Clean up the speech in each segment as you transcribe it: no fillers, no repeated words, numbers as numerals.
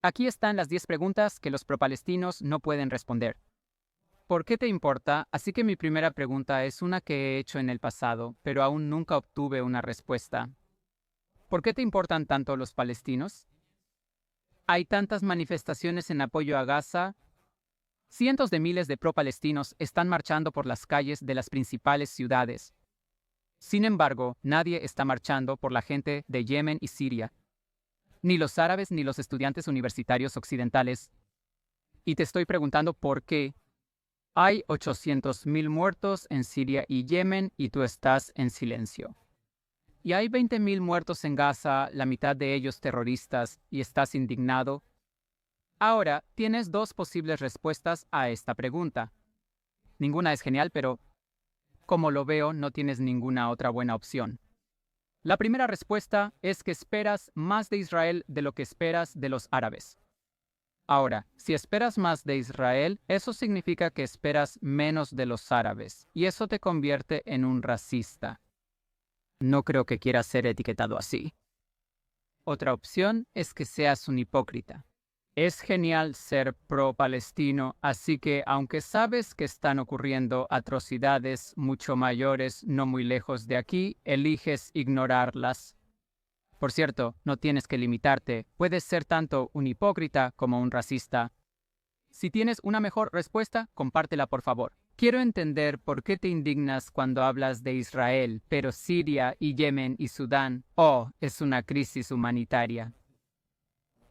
Aquí están las 10 preguntas que los pro-palestinos no pueden responder. ¿Por qué te importa? Así que mi primera pregunta es una que he hecho en el pasado, pero aún nunca obtuve una respuesta. ¿Por qué te importan tanto los palestinos? Hay tantas manifestaciones en apoyo a Gaza. Cientos de miles de pro-palestinos están marchando por las calles de las principales ciudades. Sin embargo, nadie está marchando por la gente de Yemen y Siria, ni los árabes ni los estudiantes universitarios occidentales. Y te estoy preguntando por qué. Hay 800.000 muertos en Siria y Yemen y tú estás en silencio. Y hay 20.000 muertos en Gaza, la mitad de ellos terroristas, y estás indignado. Ahora, tienes dos posibles respuestas a esta pregunta. Ninguna es genial, pero como lo veo, no tienes ninguna otra buena opción. La primera respuesta es que esperas más de Israel de lo que esperas de los árabes. Ahora, si esperas más de Israel, eso significa que esperas menos de los árabes, y eso te convierte en un racista. No creo que quieras ser etiquetado así. Otra opción es que seas un hipócrita. Es genial ser pro-palestino, así que aunque sabes que están ocurriendo atrocidades mucho mayores no muy lejos de aquí, eliges ignorarlas. Por cierto, no tienes que limitarte, puedes ser tanto un hipócrita como un racista. Si tienes una mejor respuesta, compártela por favor. Quiero entender por qué te indignas cuando hablas de Israel, pero Siria y Yemen y Sudán, es una crisis humanitaria.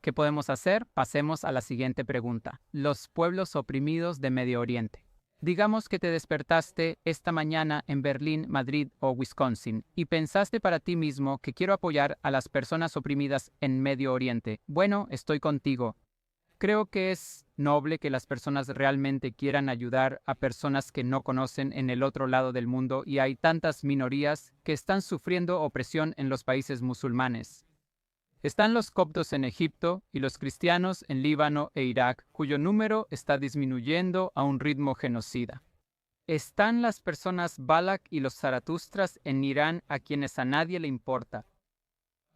¿Qué podemos hacer? Pasemos a la siguiente pregunta. Los pueblos oprimidos de Medio Oriente. Digamos que te despertaste esta mañana en Berlín, Madrid o Wisconsin y pensaste para ti mismo que quiero apoyar a las personas oprimidas en Medio Oriente. Bueno, estoy contigo. Creo que es noble que las personas realmente quieran ayudar a personas que no conocen en el otro lado del mundo y hay tantas minorías que están sufriendo opresión en los países musulmanes. Están los coptos en Egipto y los cristianos en Líbano e Irak, cuyo número está disminuyendo a un ritmo genocida. Están las personas Balak y los zaratustras en Irán a quienes a nadie le importa.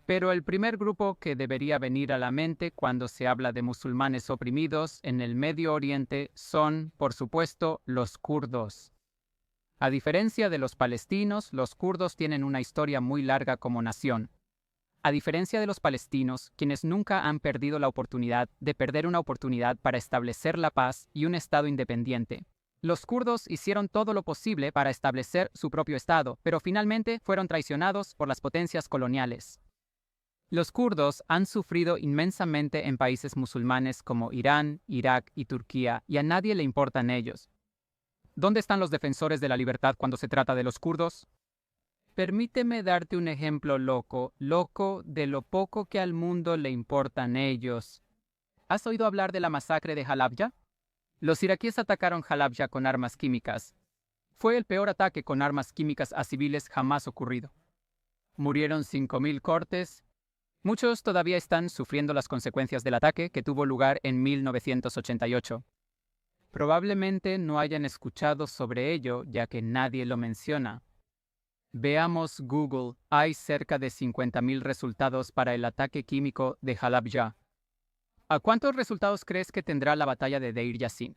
Pero el primer grupo que debería venir a la mente cuando se habla de musulmanes oprimidos en el Medio Oriente son, por supuesto, los kurdos. A diferencia de los palestinos, los kurdos tienen una historia muy larga como nación. A diferencia de los palestinos, quienes nunca han perdido la oportunidad de perder una oportunidad para establecer la paz y un Estado independiente. Los kurdos hicieron todo lo posible para establecer su propio Estado, pero finalmente fueron traicionados por las potencias coloniales. Los kurdos han sufrido inmensamente en países musulmanes como Irán, Irak y Turquía, y a nadie le importan ellos. ¿Dónde están los defensores de la libertad cuando se trata de los kurdos? Permíteme darte un ejemplo loco de lo poco que al mundo le importan ellos. ¿Has oído hablar de la masacre de Halabja? Los iraquíes atacaron Halabja con armas químicas. Fue el peor ataque con armas químicas a civiles jamás ocurrido. Murieron 5.000 cortes. Muchos todavía están sufriendo las consecuencias del ataque que tuvo lugar en 1988. Probablemente no hayan escuchado sobre ello, ya que nadie lo menciona. Veamos Google. Hay cerca de 50.000 resultados para el ataque químico de Halabja. ¿A cuántos resultados crees que tendrá la batalla de Deir Yassin?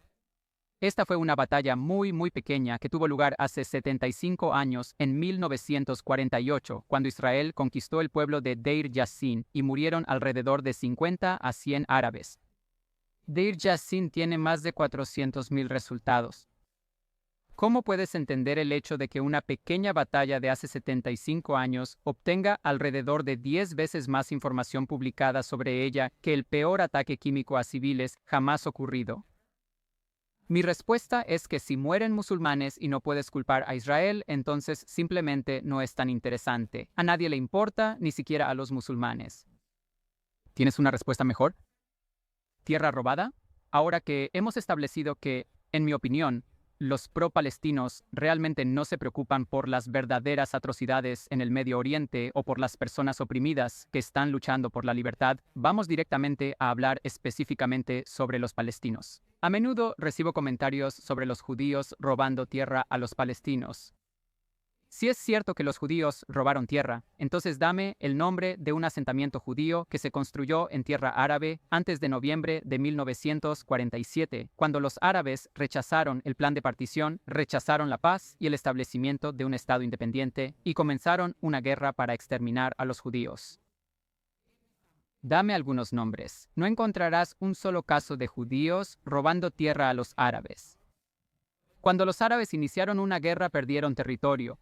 Esta fue una batalla muy pequeña que tuvo lugar hace 75 años, en 1948, cuando Israel conquistó el pueblo de Deir Yassin y murieron alrededor de 50 a 100 árabes. Deir Yassin tiene más de 400.000 resultados. ¿Cómo puedes entender el hecho de que una pequeña batalla de hace 75 años obtenga alrededor de 10 veces más información publicada sobre ella que el peor ataque químico a civiles jamás ocurrido? Mi respuesta es que si mueren musulmanes y no puedes culpar a Israel, entonces simplemente no es tan interesante. A nadie le importa, ni siquiera a los musulmanes. ¿Tienes una respuesta mejor? ¿Tierra robada? Ahora que hemos establecido que, en mi opinión, los pro-palestinos realmente no se preocupan por las verdaderas atrocidades en el Medio Oriente o por las personas oprimidas que están luchando por la libertad, vamos directamente a hablar específicamente sobre los palestinos. A menudo recibo comentarios sobre los judíos robando tierra a los palestinos. Si es cierto que los judíos robaron tierra, entonces dame el nombre de un asentamiento judío que se construyó en tierra árabe antes de noviembre de 1947, cuando los árabes rechazaron el plan de partición, rechazaron la paz y el establecimiento de un Estado independiente y comenzaron una guerra para exterminar a los judíos. Dame algunos nombres. No encontrarás un solo caso de judíos robando tierra a los árabes. Cuando los árabes iniciaron una guerra, perdieron territorio.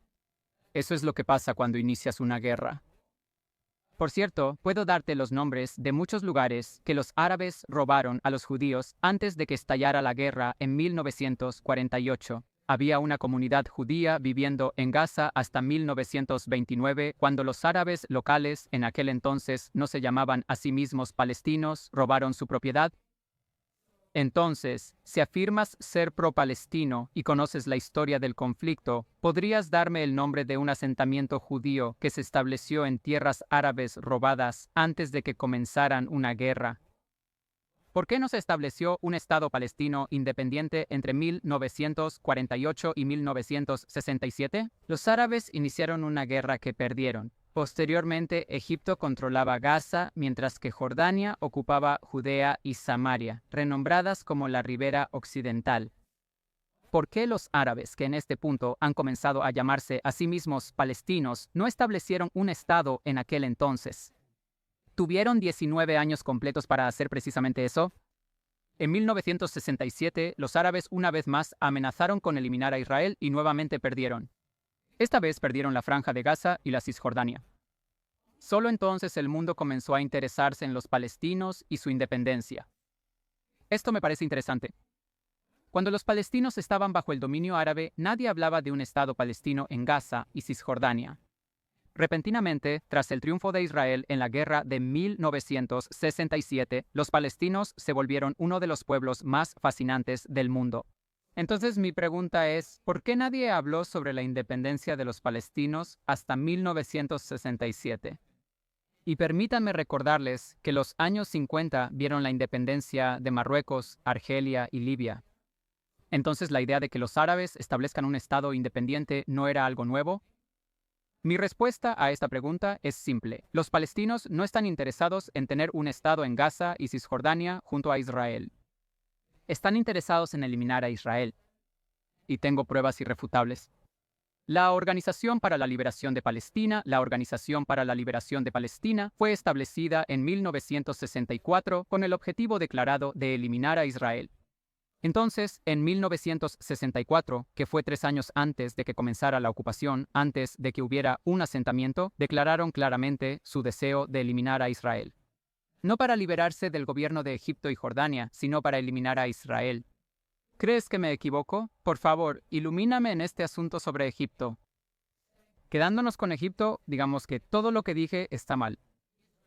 Eso es lo que pasa cuando inicias una guerra. Por cierto, puedo darte los nombres de muchos lugares que los árabes robaron a los judíos antes de que estallara la guerra en 1948. Había una comunidad judía viviendo en Gaza hasta 1929, cuando los árabes locales, en aquel entonces no se llamaban a sí mismos palestinos, robaron su propiedad. Entonces, si afirmas ser pro-palestino y conoces la historia del conflicto, ¿podrías darme el nombre de un asentamiento judío que se estableció en tierras árabes robadas antes de que comenzaran una guerra? ¿Por qué no se estableció un Estado palestino independiente entre 1948 y 1967? Los árabes iniciaron una guerra que perdieron. Posteriormente, Egipto controlaba Gaza, mientras que Jordania ocupaba Judea y Samaria, renombradas como la Ribera Occidental. ¿Por qué los árabes, que en este punto han comenzado a llamarse a sí mismos palestinos, no establecieron un Estado en aquel entonces? ¿Tuvieron 19 años completos para hacer precisamente eso? En 1967, los árabes una vez más amenazaron con eliminar a Israel y nuevamente perdieron. Esta vez perdieron la Franja de Gaza y la Cisjordania. Solo entonces el mundo comenzó a interesarse en los palestinos y su independencia. Esto me parece interesante. Cuando los palestinos estaban bajo el dominio árabe, nadie hablaba de un Estado palestino en Gaza y Cisjordania. Repentinamente, tras el triunfo de Israel en la guerra de 1967, los palestinos se volvieron uno de los pueblos más fascinantes del mundo. Entonces mi pregunta es, ¿por qué nadie habló sobre la independencia de los palestinos hasta 1967? Y permítanme recordarles que los años 50 vieron la independencia de Marruecos, Argelia y Libia. Entonces, ¿la idea de que los árabes establezcan un Estado independiente no era algo nuevo? Mi respuesta a esta pregunta es simple. Los palestinos no están interesados en tener un Estado en Gaza y Cisjordania junto a Israel. Están interesados en eliminar a Israel. Y tengo pruebas irrefutables. La Organización para la Liberación de Palestina, fue establecida en 1964 con el objetivo declarado de eliminar a Israel. Entonces, en 1964, que fue 3 años antes de que comenzara la ocupación, antes de que hubiera un asentamiento, declararon claramente su deseo de eliminar a Israel. No para liberarse del gobierno de Egipto y Jordania, sino para eliminar a Israel. ¿Crees que me equivoco? Por favor, ilumíname en este asunto sobre Egipto. Quedándonos con Egipto, digamos que todo lo que dije está mal.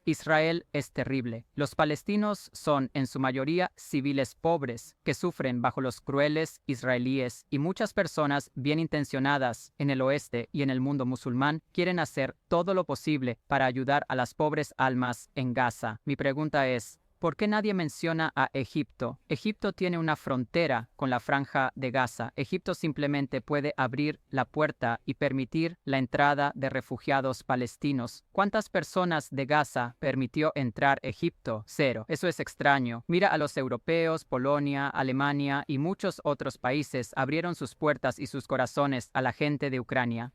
Israel es terrible. Los palestinos son, en su mayoría, civiles pobres que sufren bajo los crueles israelíes, y muchas personas bien intencionadas en el oeste y en el mundo musulmán quieren hacer todo lo posible para ayudar a las pobres almas en Gaza. Mi pregunta es, ¿por qué nadie menciona a Egipto? Egipto tiene una frontera con la Franja de Gaza. Egipto simplemente puede abrir la puerta y permitir la entrada de refugiados palestinos. ¿Cuántas personas de Gaza permitió entrar Egipto? 0. Eso es extraño. Mira a los europeos, Polonia, Alemania y muchos otros países abrieron sus puertas y sus corazones a la gente de Ucrania.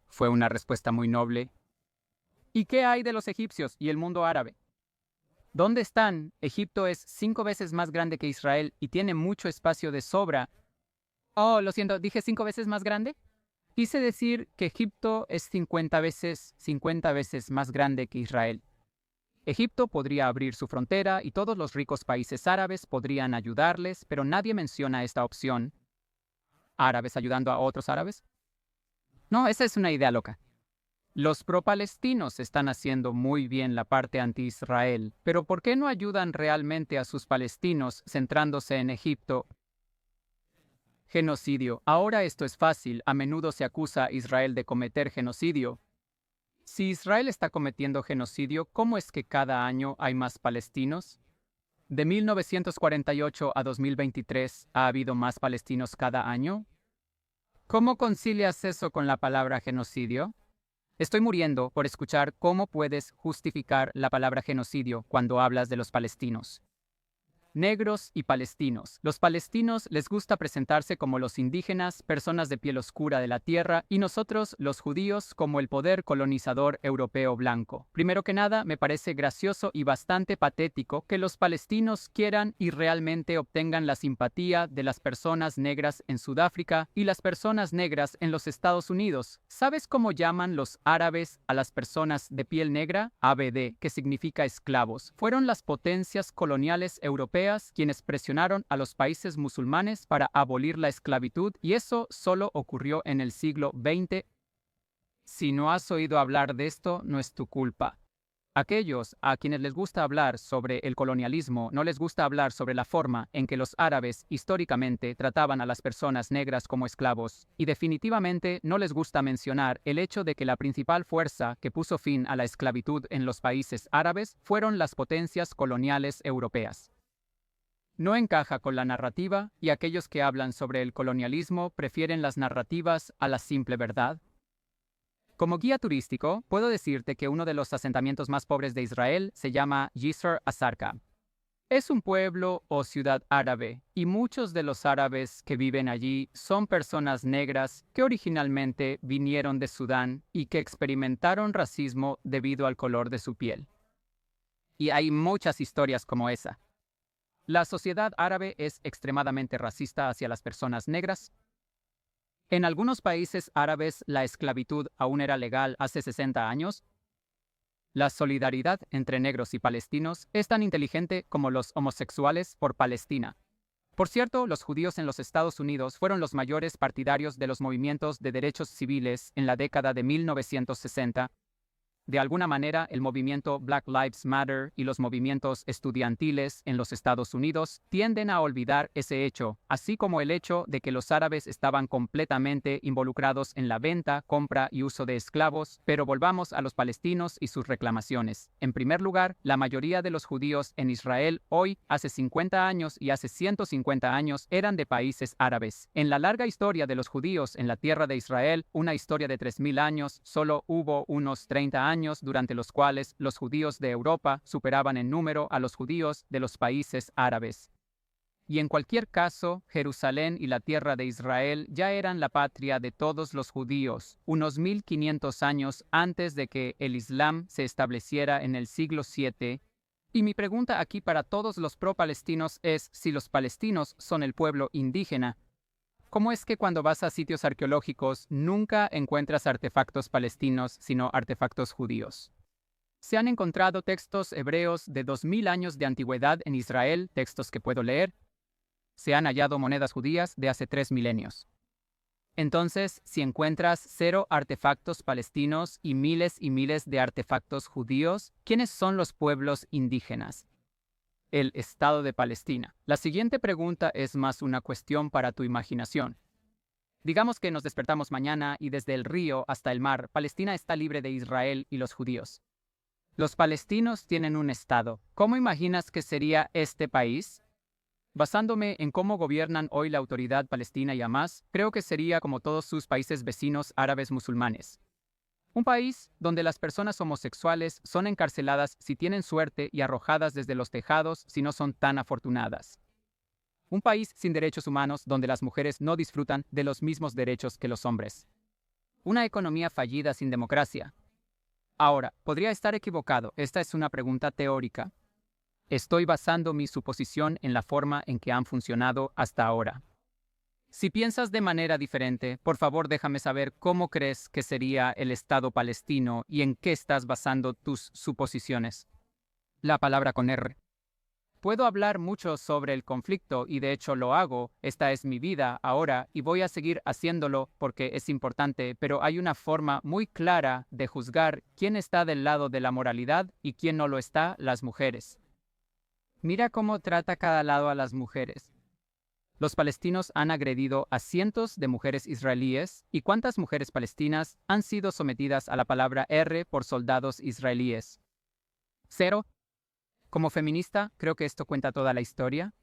Fue una respuesta muy noble. ¿Y qué hay de los egipcios y el mundo árabe? ¿Dónde están? Egipto es 5 veces más grande que Israel y tiene mucho espacio de sobra. Oh, lo siento, ¿dije 5 veces más grande? Quise decir que Egipto es 50 veces más grande que Israel. Egipto podría abrir su frontera y todos los ricos países árabes podrían ayudarles, pero nadie menciona esta opción. ¿Árabes ayudando a otros árabes? No, esa es una idea loca. Los pro-palestinos están haciendo muy bien la parte anti-Israel, pero ¿por qué no ayudan realmente a sus palestinos centrándose en Egipto? Genocidio. Ahora esto es fácil. A menudo se acusa a Israel de cometer genocidio. Si Israel está cometiendo genocidio, ¿cómo es que cada año hay más palestinos? De 1948 a 2023, ¿ha habido más palestinos cada año? ¿Cómo concilias eso con la palabra genocidio? Estoy muriendo por escuchar cómo puedes justificar la palabra genocidio cuando hablas de los palestinos. Negros y palestinos. Los palestinos les gusta presentarse como los indígenas, personas de piel oscura de la tierra, y nosotros, los judíos, como el poder colonizador europeo blanco. Primero que nada, me parece gracioso y bastante patético que los palestinos quieran y realmente obtengan la simpatía de las personas negras en Sudáfrica y las personas negras en los Estados Unidos. ¿Sabes cómo llaman los árabes a las personas de piel negra? ABD, que significa esclavos. Fueron las potencias coloniales europeas quienes presionaron a los países musulmanes para abolir la esclavitud, y eso solo ocurrió en el siglo XX. Si no has oído hablar de esto, no es tu culpa. Aquellos a quienes les gusta hablar sobre el colonialismo no les gusta hablar sobre la forma en que los árabes históricamente trataban a las personas negras como esclavos, y definitivamente no les gusta mencionar el hecho de que la principal fuerza que puso fin a la esclavitud en los países árabes fueron las potencias coloniales europeas. No encaja con la narrativa, y aquellos que hablan sobre el colonialismo prefieren las narrativas a la simple verdad. Como guía turístico, puedo decirte que uno de los asentamientos más pobres de Israel se llama Jisr a-Sarqa. Es un pueblo o ciudad árabe, y muchos de los árabes que viven allí son personas negras que originalmente vinieron de Sudán y que experimentaron racismo debido al color de su piel. Y hay muchas historias como esa. La sociedad árabe es extremadamente racista hacia las personas negras. En algunos países árabes la esclavitud aún era legal hace 60 años. La solidaridad entre negros y palestinos es tan inteligente como los homosexuales por Palestina. Por cierto, los judíos en los Estados Unidos fueron los mayores partidarios de los movimientos de derechos civiles en la década de 1960. De alguna manera, el movimiento Black Lives Matter y los movimientos estudiantiles en los Estados Unidos tienden a olvidar ese hecho, así como el hecho de que los árabes estaban completamente involucrados en la venta, compra y uso de esclavos. Pero volvamos a los palestinos y sus reclamaciones. En primer lugar, la mayoría de los judíos en Israel hoy, hace 50 años y hace 150 años, eran de países árabes. En la larga historia de los judíos en la tierra de Israel, una historia de 3000 años, solo hubo unos 30 años durante los cuales los judíos de Europa superaban en número a los judíos de los países árabes. Y en cualquier caso, Jerusalén y la tierra de Israel ya eran la patria de todos los judíos, unos 1500 años antes de que el Islam se estableciera en el siglo VII. Y mi pregunta aquí para todos los pro-palestinos es si los palestinos son el pueblo indígena. ¿Cómo es que cuando vas a sitios arqueológicos nunca encuentras artefactos palestinos, sino artefactos judíos? Se han encontrado textos hebreos de 2000 años de antigüedad en Israel, textos que puedo leer. Se han hallado monedas judías de hace 3 milenios. Entonces, si encuentras 0 artefactos palestinos y miles de artefactos judíos, ¿quiénes son los pueblos indígenas? El Estado de Palestina. La siguiente pregunta es más una cuestión para tu imaginación. Digamos que nos despertamos mañana y desde el río hasta el mar, Palestina está libre de Israel y los judíos. Los palestinos tienen un Estado. ¿Cómo imaginas que sería este país? Basándome en cómo gobiernan hoy la Autoridad Palestina y Hamás, creo que sería como todos sus países vecinos árabes musulmanes. Un país donde las personas homosexuales son encarceladas si tienen suerte y arrojadas desde los tejados si no son tan afortunadas. Un país sin derechos humanos donde las mujeres no disfrutan de los mismos derechos que los hombres. Una economía fallida sin democracia. Ahora, podría estar equivocado. Esta es una pregunta teórica. Estoy basando mi suposición en la forma en que han funcionado hasta ahora. Si piensas de manera diferente, por favor déjame saber cómo crees que sería el Estado palestino y en qué estás basando tus suposiciones. La palabra con R. Puedo hablar mucho sobre el conflicto y de hecho lo hago. Esta es mi vida ahora y voy a seguir haciéndolo porque es importante, pero hay una forma muy clara de juzgar quién está del lado de la moralidad y quién no lo está, las mujeres. Mira cómo trata cada lado a las mujeres. Los palestinos han agredido a cientos de mujeres israelíes. ¿Y cuántas mujeres palestinas han sido sometidas a la palabra R por soldados israelíes? 0. Como feminista, creo que esto cuenta toda la historia.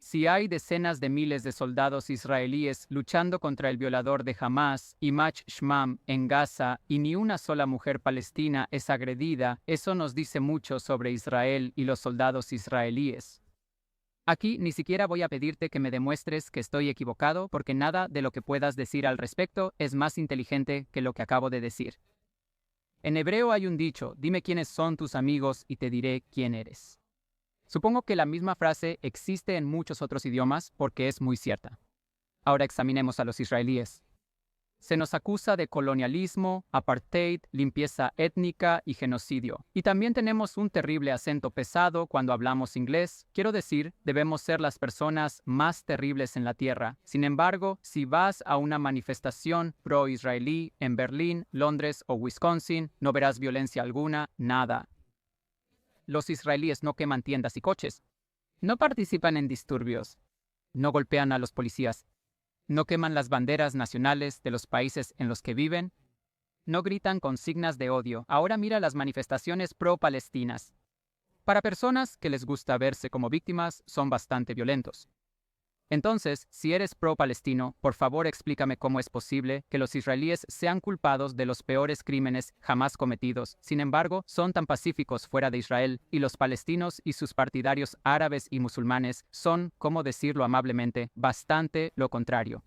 Si hay decenas de miles de soldados israelíes luchando contra el violador de Hamás, Imach Shmam, en Gaza, y ni una sola mujer palestina es agredida, eso nos dice mucho sobre Israel y los soldados israelíes. Aquí ni siquiera voy a pedirte que me demuestres que estoy equivocado, porque nada de lo que puedas decir al respecto es más inteligente que lo que acabo de decir. En hebreo hay un dicho: dime quiénes son tus amigos y te diré quién eres. Supongo que la misma frase existe en muchos otros idiomas porque es muy cierta. Ahora examinemos a los israelíes. Se nos acusa de colonialismo, apartheid, limpieza étnica y genocidio. Y también tenemos un terrible acento pesado cuando hablamos inglés. Quiero decir, debemos ser las personas más terribles en la tierra. Sin embargo, si vas a una manifestación pro-israelí en Berlín, Londres o Wisconsin, no verás violencia alguna, nada. Los israelíes no queman tiendas y coches. No participan en disturbios. No golpean a los policías. No queman las banderas nacionales de los países en los que viven. No gritan consignas de odio. Ahora mira las manifestaciones pro-palestinas. Para personas que les gusta verse como víctimas, son bastante violentos. Entonces, si eres pro-palestino, por favor explícame cómo es posible que los israelíes sean culpados de los peores crímenes jamás cometidos. Sin embargo, son tan pacíficos fuera de Israel, y los palestinos y sus partidarios árabes y musulmanes son, ¿cómo decirlo amablemente?, bastante lo contrario.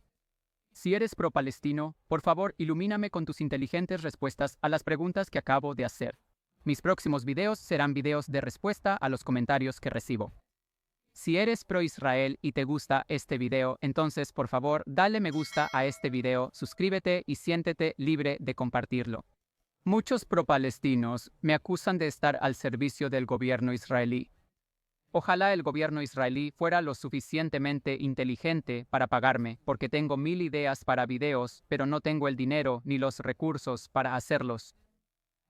Si eres pro-palestino, por favor ilumíname con tus inteligentes respuestas a las preguntas que acabo de hacer. Mis próximos videos serán videos de respuesta a los comentarios que recibo. Si eres pro-Israel y te gusta este video, entonces por favor dale me gusta a este video, suscríbete y siéntete libre de compartirlo. Muchos pro-palestinos me acusan de estar al servicio del gobierno israelí. Ojalá el gobierno israelí fuera lo suficientemente inteligente para pagarme, porque tengo 1000 ideas para videos, pero no tengo el dinero ni los recursos para hacerlos.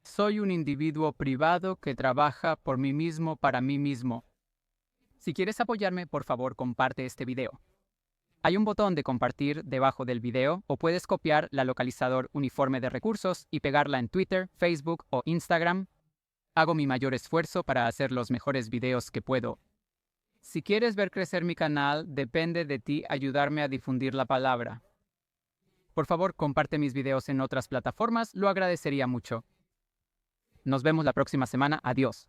Soy un individuo privado que trabaja por mí mismo para mí mismo. Si quieres apoyarme, por favor, comparte este video. Hay un botón de compartir debajo del video, o puedes copiar la localizador uniforme de recursos y pegarla en Twitter, Facebook o Instagram. Hago mi mayor esfuerzo para hacer los mejores videos que puedo. Si quieres ver crecer mi canal, depende de ti ayudarme a difundir la palabra. Por favor, comparte mis videos en otras plataformas, lo agradecería mucho. Nos vemos la próxima semana. Adiós.